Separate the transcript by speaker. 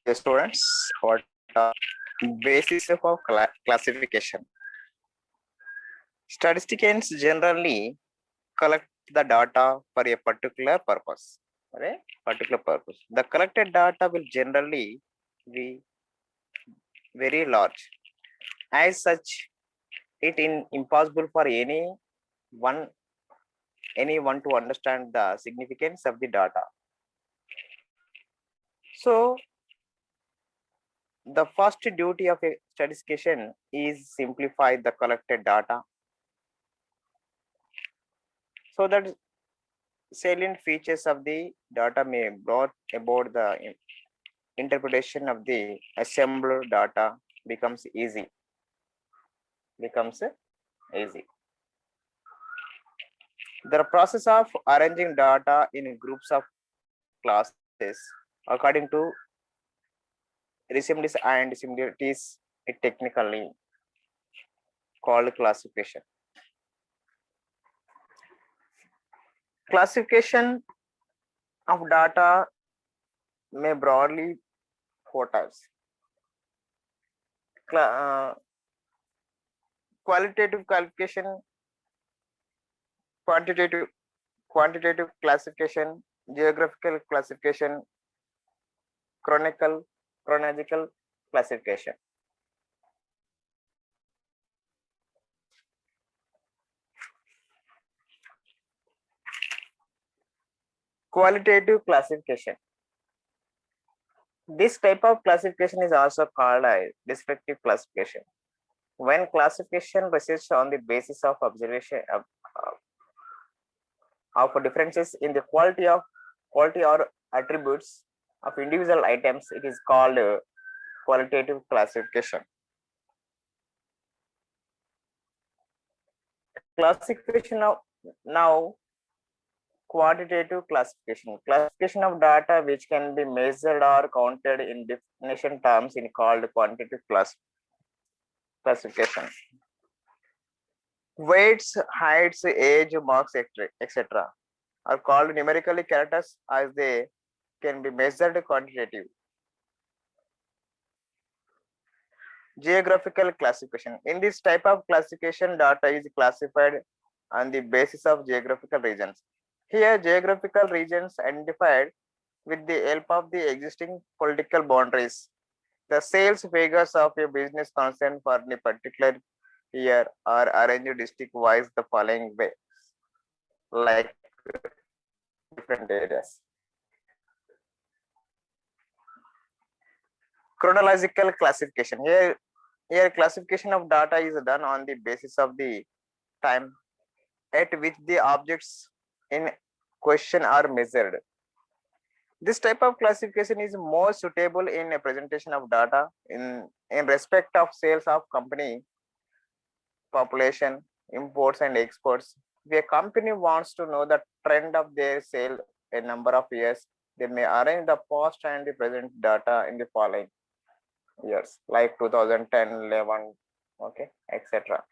Speaker 1: Dear students, what are basis of classification? Statisticians generally collect the data for a particular purpose. Right? Particular purpose. The collected data will generally be very large. As such, it is impossible for anyone to understand the significance of the data. So the first duty of a statistician is simplify the collected data so that salient features of the data may brought about the interpretation of the assembled data becomes easy. The process of arranging data in groups of classes according to resemblance and similarities is technically called classification. Classification of data may broadly four types. Qualitative qualification, quantitative classification, geographical classification, chronological classification. Qualitative classification. This type of classification is also called a descriptive classification. When classification bases on the basis of observation of differences in the quality or attributes of individual items, it is called qualitative classification. Classification of now quantitative classification of data which can be measured or counted in definition terms is called quantitative classification. Weights, heights, age, marks, etc. are called numerically characters as they can be measured quantitative. Geographical classification. In this type of classification, data is classified on the basis of geographical regions. Here, geographical regions identified with the help of the existing political boundaries. The sales figures of a business concern for the particular year are arranged district-wise the following way, like different areas. Chronological classification. Here classification of data is done on the basis of the time at which the objects in question are measured. This type of classification is more suitable in a presentation of data in respect of sales of company, population, imports and exports. If a company wants to know the trend of their sale a number of years, they may arrange the past and the present data in the following years, like 2010, 11, okay, etc.